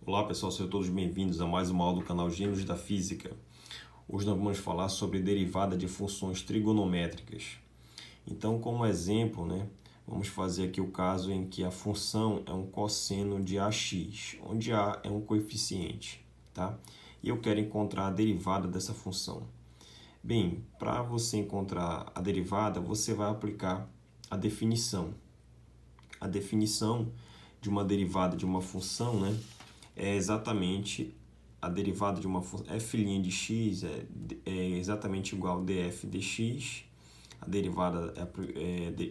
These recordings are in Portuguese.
Olá pessoal, sejam todos bem-vindos a mais uma aula do canal Gênios da Física. Hoje nós vamos falar sobre derivada de funções trigonométricas. Então, como exemplo, vamos fazer aqui o caso em que a função é um cosseno de AX, onde A é um coeficiente, tá? E eu quero encontrar a derivada dessa função. Bem, para você encontrar a derivada, você vai aplicar a definição. A definição de uma derivada de uma função, é exatamente a derivada de uma função f' de x é exatamente igual a df dx. A derivada é a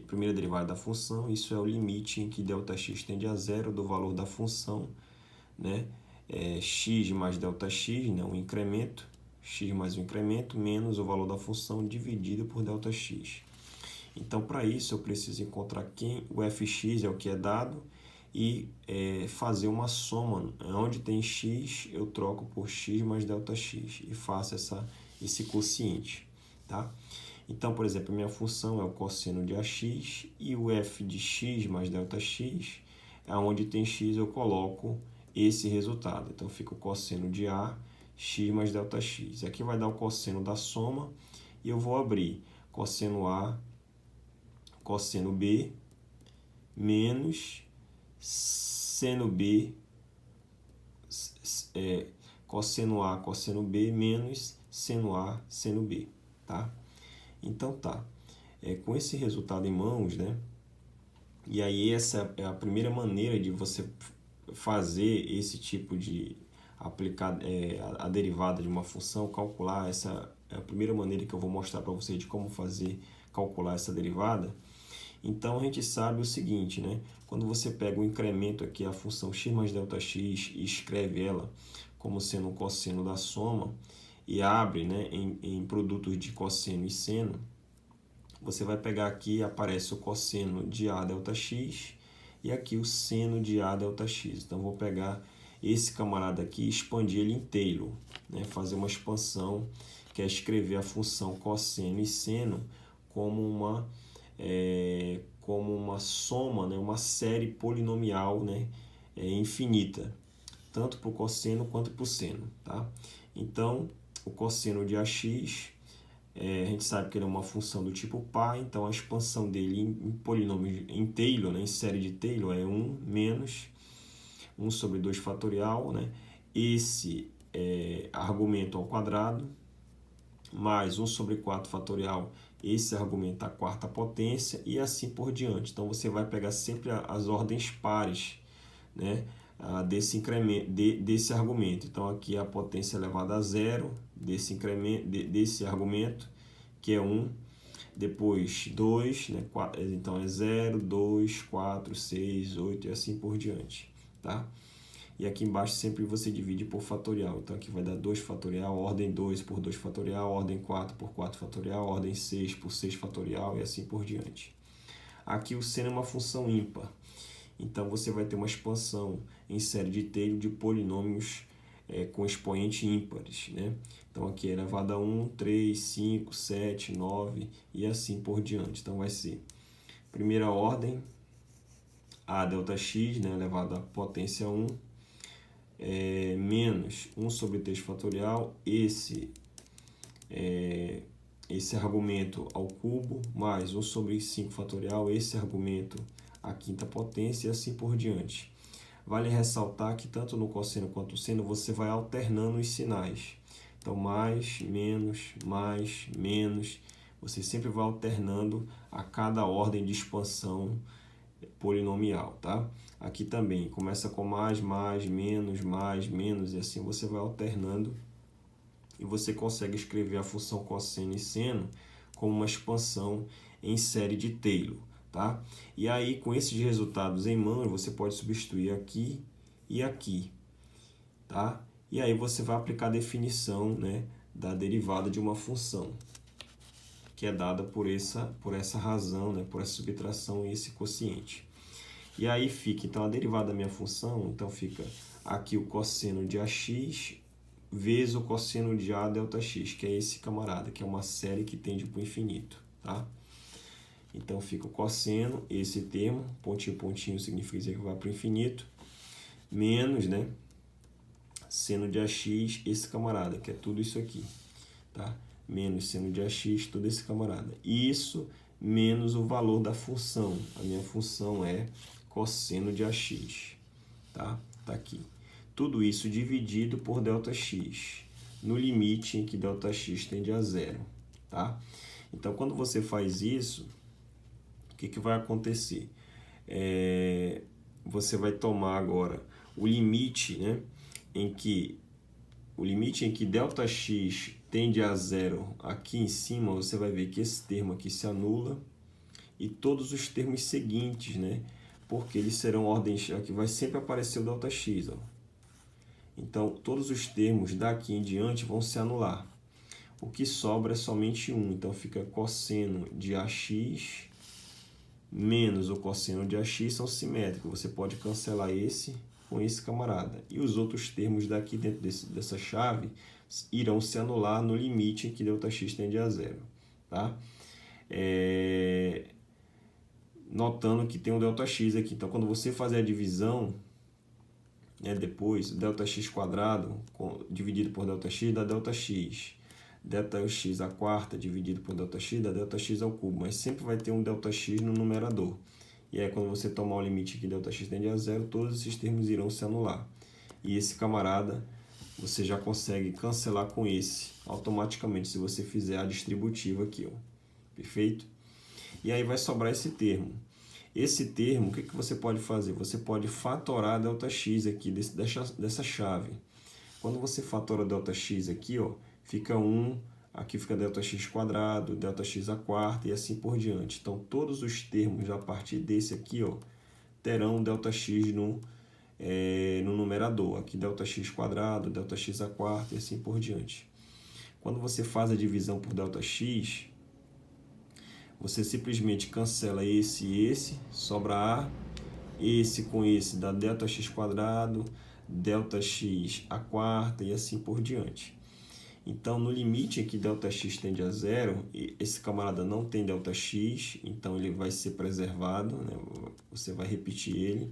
primeira derivada da função, isso é o limite em que ΔX tende a zero do valor da função, x mais ΔX, um incremento, x mais um incremento, menos o valor da função dividido por ΔX. Então, para isso, eu preciso encontrar o fx é o que é dado e fazer uma soma. Onde tem x, eu troco por x mais ΔX e faço esse quociente. Tá? Então, por exemplo, a minha função é o cosseno de AX e o f de x mais ΔX, onde tem x eu coloco esse resultado. Então, fica o cosseno de A, x mais ΔX. Aqui vai dar o cosseno da soma e eu vou abrir cosseno A, cosseno B, menos seno B, cosseno A, cosseno B, menos seno A, seno B, tá? Então, tá. Com esse resultado em mãos, E aí essa é a primeira maneira de você fazer esse tipo de aplicar a derivada de uma função, calcular. Essa é a primeira maneira que eu vou mostrar para vocês de como calcular essa derivada. Então, a gente sabe o seguinte, Quando você pega o incremento aqui, a função x mais ΔX, e escreve ela como sendo um cosseno da soma, e abre em produtos de cosseno e seno, você vai pegar aqui, aparece o cosseno de A ΔX, e aqui o seno de A ΔX. Então, vou pegar esse camarada aqui e expandir ele inteiro, fazer uma expansão, que é escrever a função cosseno e seno como uma soma, uma série polinomial, infinita, tanto para o cosseno quanto para o seno. Tá? Então, o cosseno de AX, a gente sabe que ele é uma função do tipo π, então a expansão dele em polinômio em Taylor, em série de Taylor, é 1 menos 1 sobre 2 fatorial, esse argumento ao quadrado, mais 1 sobre 4 fatorial, esse argumento à quarta potência, e assim por diante. Então, você vai pegar sempre as ordens pares, desse incremento, desse argumento. Então, aqui a potência elevada a zero desse incremento, desse argumento, que é 1, depois 2, então é 0, 2, 4, 6, 8 e assim por diante. Tá? E aqui embaixo sempre você divide por fatorial. Então, aqui vai dar 2 fatorial, ordem 2 por 2 fatorial, ordem 4 por 4 fatorial, ordem 6 por 6 fatorial e assim por diante. Aqui o seno é uma função ímpar. Então, você vai ter uma expansão em série de Taylor de polinômios com expoente ímpares. Então, aqui é elevado a 1, 3, 5, 7, 9 e assim por diante. Então, vai ser primeira ordem, A ΔX, elevado à potência 1, menos 1 sobre 3 fatorial, esse argumento ao cubo, mais 1 sobre 5 fatorial, esse argumento à quinta potência e assim por diante. Vale ressaltar que tanto no cosseno quanto no seno você vai alternando os sinais. Então, mais, menos, você sempre vai alternando a cada ordem de expansão polinomial, tá? Aqui também começa com mais, menos, e assim você vai alternando e você consegue escrever a função cosseno e seno como uma expansão em série de Taylor, tá? E aí, com esses resultados em mãos, você pode substituir aqui e aqui, tá? E aí você vai aplicar a definição, da derivada de uma função, que é dada por essa razão, por essa subtração e esse quociente. E aí fica, então, a derivada da minha função, então fica aqui o cosseno de AX vezes o cosseno de A ΔX, que é esse camarada, que é uma série que tende para o infinito, tá? Então, fica o cosseno, esse termo, pontinho, pontinho, significa que vai para o infinito, menos, seno de AX, esse camarada, que é tudo isso aqui, tá? Menos seno de AX, tudo esse camarada. Isso menos o valor da função. A minha função é cosseno de AX, tá? Tá aqui. Tudo isso dividido por ΔX, no limite em que ΔX tende a zero, tá? Então, quando você faz isso, o que vai acontecer? Você vai tomar agora o limite, né, em que ΔX tende a zero aqui em cima, você vai ver que esse termo aqui se anula e todos os termos seguintes, né, porque eles serão ordem, aqui vai sempre aparecer o ΔX, ó. Então, todos os termos daqui em diante vão se anular. O que sobra é somente um, então fica cosseno de AX menos o cosseno de AX são simétricos. Você pode cancelar esse com esse camarada. E os outros termos daqui dentro dessa chave irão se anular no limite em que ΔX tende a zero. Tá? Notando que tem um ΔX aqui. Então, quando você fazer a divisão, né, depois, ΔX quadrado dividido por ΔX dá ΔX. ΔX à quarta dividido por ΔX dá ΔX ao cubo. Mas sempre vai ter um ΔX no numerador. E aí, quando você tomar o limite que ΔX tende a zero, todos esses termos irão se anular. E esse camarada, você já consegue cancelar com esse automaticamente, se você fizer a distributiva aqui, ó. Perfeito? E aí vai sobrar esse termo. Esse termo, o que você pode fazer? Você pode fatorar ΔX aqui dessa chave. Quando você fatora ΔX aqui, ó, fica 1, aqui fica ΔX quadrado, ΔX à quarta e assim por diante. Então, todos os termos a partir desse aqui, ó, terão ΔX no numerador. Aqui ΔX quadrado, ΔX à quarta e assim por diante. Quando você faz a divisão por ΔX, você simplesmente cancela esse e esse, sobra A, esse com esse dá ΔX quadrado, ΔX à quarta e assim por diante. Então, no limite em que ΔX tende a zero, esse camarada não tem ΔX, então ele vai ser preservado, né? Você vai repetir ele.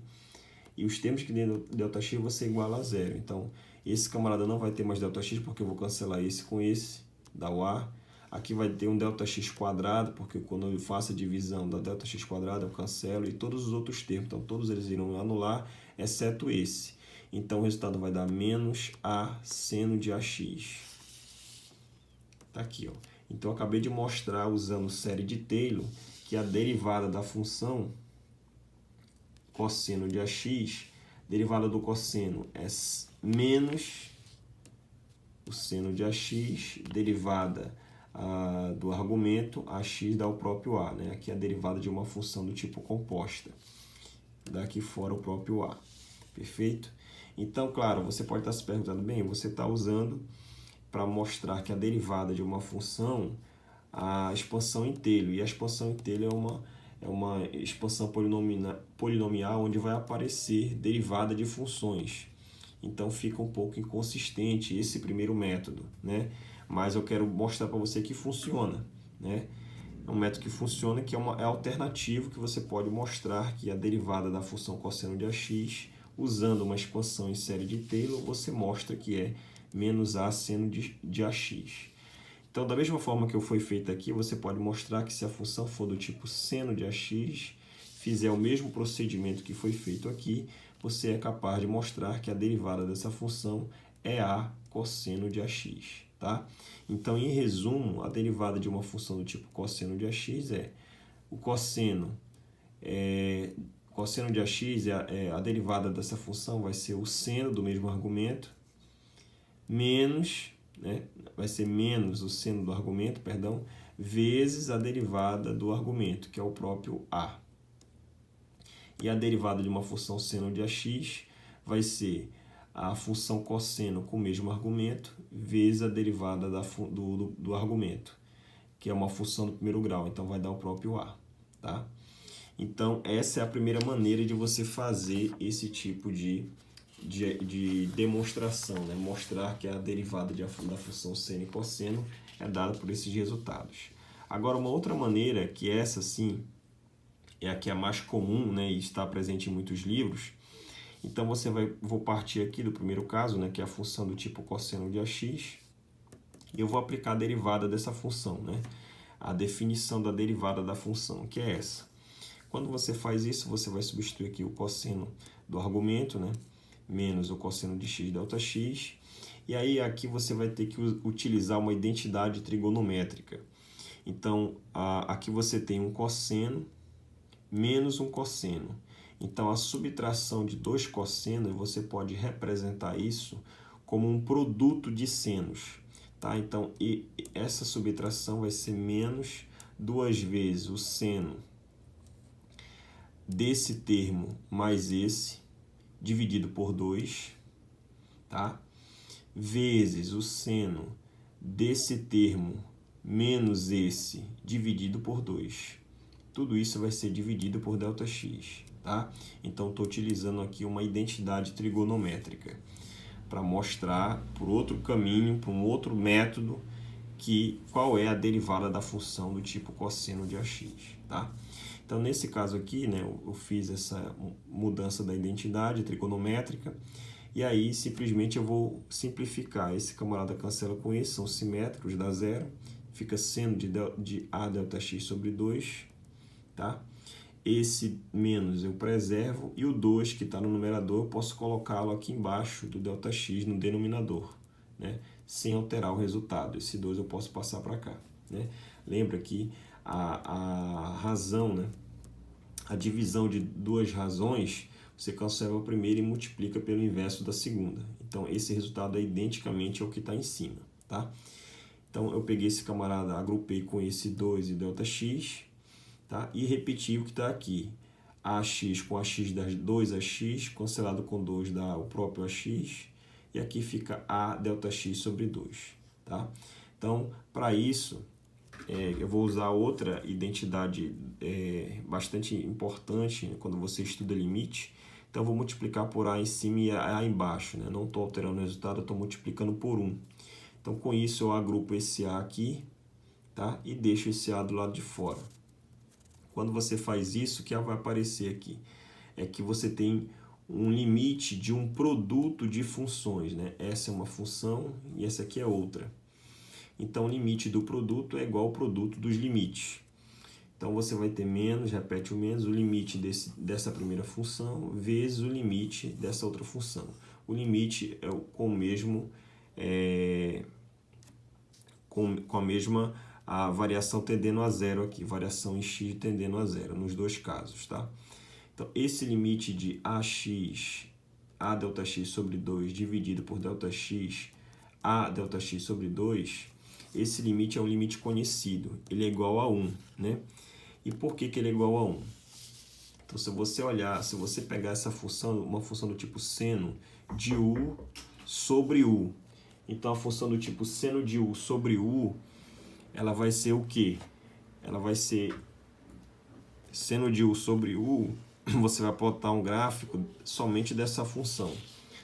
E os termos que tem ΔX você iguala a zero. Então, esse camarada não vai ter mais ΔX, porque eu vou cancelar esse com esse, dá o A. Aqui vai ter um ΔX quadrado, porque quando eu faço a divisão da ΔX quadrado, eu cancelo, e todos os outros termos, então todos eles irão anular, exceto esse. Então, o resultado vai dar menos A seno de AX. Tá aqui, ó. Então, eu acabei de mostrar, usando série de Taylor, que a derivada da função cosseno de AX, derivada do cosseno é menos o seno de AX, derivada do argumento, AX dá o próprio A, né? Aqui é a derivada de uma função do tipo composta. Daqui fora o próprio A. Perfeito? Então, claro, você pode estar se perguntando, bem, você está usando para mostrar que a derivada de uma função, a expansão em Taylor, e a expansão em Taylor é uma expansão polinomial onde vai aparecer derivada de funções. Então fica um pouco inconsistente esse primeiro método, né? Mas eu quero mostrar para você que funciona, né? É um método que funciona, que é alternativo, que você pode mostrar que a derivada da função cosseno de AX, usando uma expansão em série de Taylor, você mostra que é menos A seno de AX. Então, da mesma forma que foi feito aqui, você pode mostrar que se a função for do tipo seno de AX, fizer o mesmo procedimento que foi feito aqui, você é capaz de mostrar que a derivada dessa função é A cosseno de AX. Tá? Então, em resumo, a derivada de uma função do tipo cosseno de AX é o cosseno de AX, a derivada dessa função vai ser o seno do mesmo argumento, menos, né, vai ser menos o seno do argumento, perdão, vezes a derivada do argumento, que é o próprio A. E a derivada de uma função seno de AX vai ser a função cosseno com o mesmo argumento, vezes a derivada do argumento, que é uma função do primeiro grau, então vai dar o próprio A. Tá? Então, essa é a primeira maneira de você fazer esse tipo de demonstração, né? Mostrar que a derivada da função seno e cosseno é dada por esses resultados. Agora, uma outra maneira, que essa sim é a que é mais comum, né, e está presente em muitos livros, Então, vou partir aqui do primeiro caso, né, que é a função do tipo cosseno de AX, e eu vou aplicar a derivada dessa função, né, a definição da derivada da função, que é essa. Quando você faz isso, você vai substituir aqui o cosseno do argumento, né, menos o cosseno de x delta x, e aí aqui você vai ter que utilizar uma identidade trigonométrica. Então, aqui você tem um cosseno menos um cosseno. Então, a subtração de dois cossenos, você pode representar isso como um produto de senos. Tá? Então, essa subtração vai ser menos 2 vezes o seno desse termo mais esse, dividido por 2, tá? Vezes o seno desse termo menos esse, dividido por 2. Tudo isso vai ser dividido por ΔX, tá? Então, estou utilizando aqui uma identidade trigonométrica para mostrar por outro caminho, por um outro método, qual é a derivada da função do tipo cosseno de AX, tá? Então, nesse caso aqui, né, eu fiz essa mudança da identidade trigonométrica, e aí simplesmente eu vou simplificar. Esse camarada cancela com esse, são simétricos, dá zero, fica seno de A ΔX sobre 2, tá? Esse menos eu preservo, e o 2 que está no numerador, eu posso colocá-lo aqui embaixo do ΔX no denominador, né? Sem alterar o resultado. Esse 2 eu posso passar para cá, né? Lembra que a razão, né? A divisão de duas razões, você conserva a primeira e multiplica pelo inverso da segunda. Então, esse resultado é identicamente ao que está em cima, tá? Então, eu peguei esse camarada, agrupei com esse 2 e ΔX, tá? E repeti o que está aqui. AX com AX das 2AX, cancelado com 2 dá o próprio AX, e aqui fica A ΔX sobre 2, tá? Então, para isso, eu vou usar outra identidade bastante importante, né, quando você estuda limite. Então, eu vou multiplicar por A em cima e A embaixo, né? Não estou alterando o resultado, eu estou multiplicando por 1. Então, com isso, eu agrupo esse A aqui, tá? E deixo esse A do lado de fora. Quando você faz isso, o que vai aparecer aqui? É que você tem um limite de um produto de funções, né? Essa é uma função e essa aqui é outra. Então, o limite do produto é igual ao produto dos limites. Então, você vai ter menos, repete o menos, o limite dessa primeira função vezes o limite dessa outra função. O limite é com a mesma variação tendendo a zero aqui, variação em x tendendo a zero, nos dois casos, tá? Então, esse limite de AX, A ΔX sobre 2, dividido por ΔX, A ΔX sobre 2, esse limite é um limite conhecido, ele é igual a 1, né? E por que ele é igual a 1? Então, se você pegar essa função, uma função do tipo seno de U sobre U, então a função do tipo seno de U sobre U, ela vai ser o quê? Ela vai ser seno de U sobre U, você vai plotar um gráfico somente dessa função.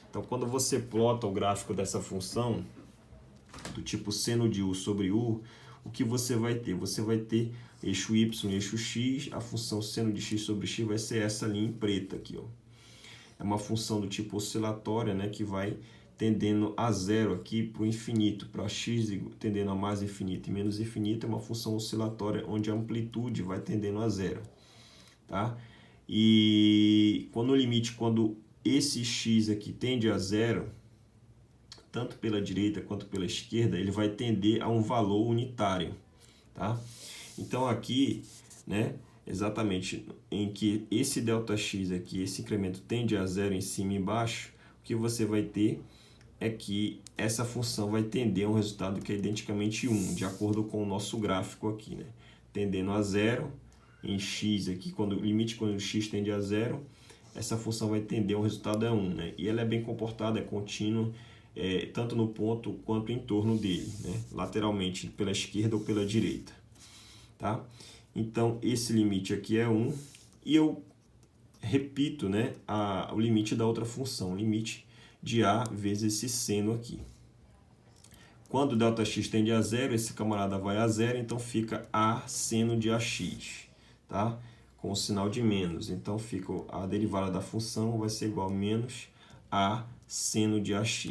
Então, quando você plota o gráfico dessa função, do tipo seno de U sobre U, o que você vai ter? Você vai ter eixo Y e eixo X, a função seno de X sobre X vai ser essa linha em preto aqui, ó. É uma função do tipo oscilatória, né, que vai tendendo a zero aqui para o infinito, para x tendendo a mais infinito e menos infinito, é uma função oscilatória onde a amplitude vai tendendo a zero, tá? E quando esse x aqui tende a zero, tanto pela direita quanto pela esquerda, ele vai tender a um valor unitário, tá? Então aqui, né, exatamente em que esse ΔX aqui, esse incremento tende a zero em cima e embaixo, o que você vai ter é que essa função vai tender a um resultado que é identicamente 1, de acordo com o nosso gráfico aqui, né? Tendendo a zero em x aqui, quando o x tende a zero, essa função vai tender a um resultado a 1, né? E ela é bem comportada, é contínua, tanto no ponto quanto em torno dele, né? Lateralmente, pela esquerda ou pela direita, tá? Então, esse limite aqui é 1, e eu repito, né, o limite da outra função, o limite de A vezes esse seno aqui. Quando ΔX tende a zero, esse camarada vai a zero, então fica A seno de AX, tá? com o sinal de menos. Então, a derivada da função vai ser igual a menos a seno de AX.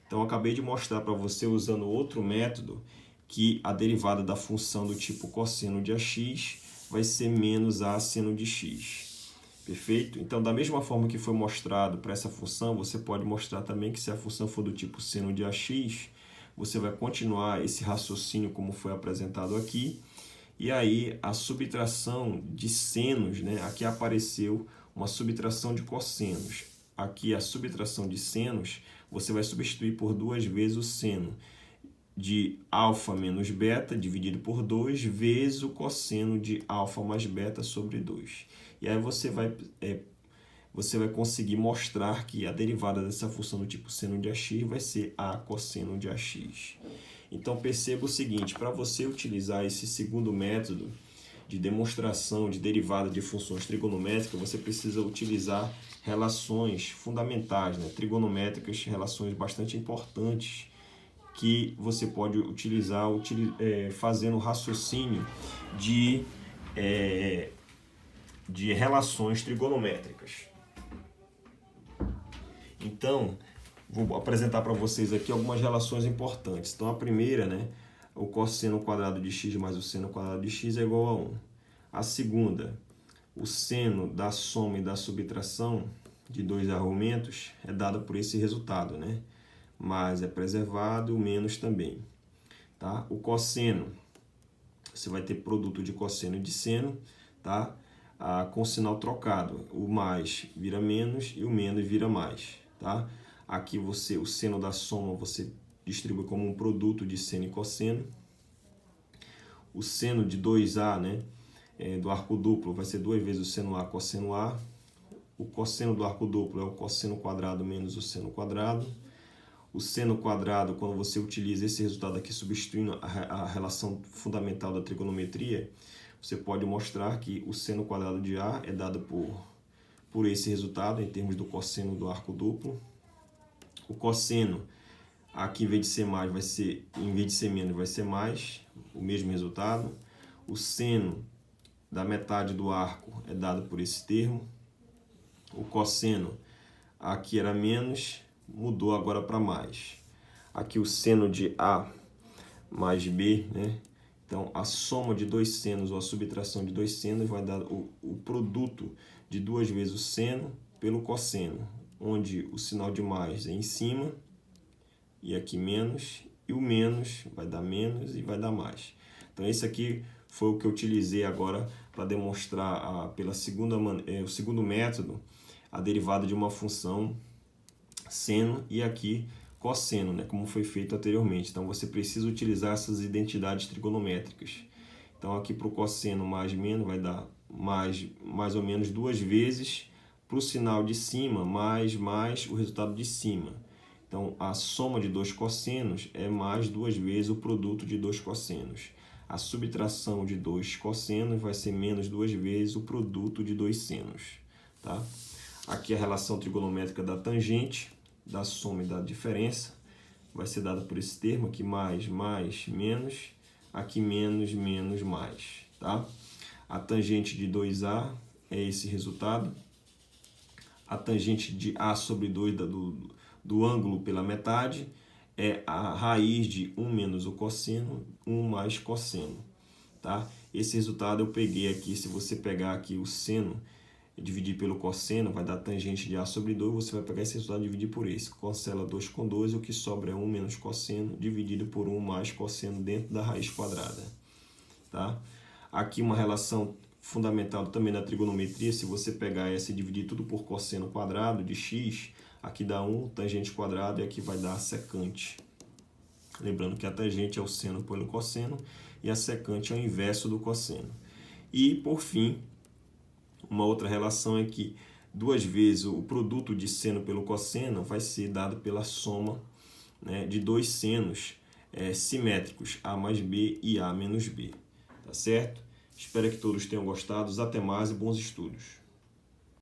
Então, eu acabei de mostrar para você, usando outro método, que a derivada da função do tipo cosseno de AX vai ser menos a seno de x. Perfeito? Então, da mesma forma que foi mostrado para essa função, você pode mostrar também que se a função for do tipo seno de AX, você vai continuar esse raciocínio como foi apresentado aqui. E aí, a subtração de senos, né? Aqui apareceu uma subtração de cossenos. Aqui, a subtração de senos, você vai substituir por 2 vezes o seno de alfa menos beta dividido por 2 vezes o cosseno de alfa mais beta sobre 2. E aí você vai conseguir mostrar que a derivada dessa função do tipo seno de AX vai ser a cosseno de AX. Então perceba o seguinte, para você utilizar esse segundo método de demonstração de derivada de funções trigonométricas, você precisa utilizar relações fundamentais, né? Trigonométricas, relações bastante importantes, que você pode utilizar fazendo raciocínio de relações trigonométricas. Então, vou apresentar para vocês aqui algumas relações importantes. Então, a primeira, né, o cosseno quadrado de x mais o seno quadrado de x é igual a 1. A segunda, o seno da soma e da subtração de dois argumentos é dada por esse resultado, né? Mais é preservado, menos também. Tá? O cosseno, você vai ter produto de cosseno e de seno, tá? Com sinal trocado. O mais vira menos e o menos vira mais. Tá? Aqui o seno da soma você distribui como um produto de seno e cosseno. O seno de 2A, né, do arco duplo, vai ser 2 vezes o seno A cosseno A. O cosseno do arco duplo é o cosseno quadrado menos o seno quadrado. O seno quadrado, quando você utiliza esse resultado aqui substituindo a relação fundamental da trigonometria, você pode mostrar que o seno quadrado de A é dado por esse resultado em termos do cosseno do arco duplo. O cosseno, aqui em vez de ser mais, em vez de ser menos, vai ser mais, o mesmo resultado. O seno da metade do arco é dado por esse termo. O cosseno, aqui era menos, mudou agora para mais. Aqui o seno de A mais B, né? Então, a soma de dois senos ou a subtração de dois senos vai dar o produto de 2 vezes o seno pelo cosseno, onde o sinal de mais é em cima e aqui menos, e o menos vai dar menos e vai dar mais. Então, esse aqui foi o que eu utilizei agora para demonstrar o segundo método, a derivada de uma função seno e aqui cosseno, né, como foi feito anteriormente. Então, você precisa utilizar essas identidades trigonométricas. Então, aqui para o cosseno mais menos vai dar mais ou menos 2 vezes para o sinal de cima mais o resultado de cima. Então, a soma de dois cossenos é mais 2 vezes o produto de dois cossenos. A subtração de dois cossenos vai ser menos 2 vezes o produto de dois senos. Tá? Aqui a relação trigonométrica da tangente, da soma e da diferença, vai ser dada por esse termo aqui, mais, menos, aqui menos, mais. Tá? A tangente de 2A é esse resultado. A tangente de A sobre 2 do ângulo pela metade é a raiz de 1 menos o cosseno, 1 mais cosseno. Tá? Esse resultado eu peguei aqui, se você pegar aqui o seno e dividir pelo cosseno, vai dar tangente de A sobre 2, você vai pegar esse resultado e dividir por esse. Cancela 2 com 2, e o que sobra é 1 menos cosseno, dividido por 1 mais cosseno dentro da raiz quadrada. Tá? Aqui uma relação fundamental também na trigonometria, se você pegar essa e dividir tudo por cosseno quadrado de x, aqui dá 1 tangente quadrado e aqui vai dar secante. Lembrando que a tangente é o seno pelo cosseno e a secante é o inverso do cosseno. E, por fim, uma outra relação é que 2 vezes o produto de seno pelo cosseno vai ser dado pela soma, né, de dois senos simétricos, A mais B e A menos B. Tá certo? Espero que todos tenham gostado. Até mais e bons estudos.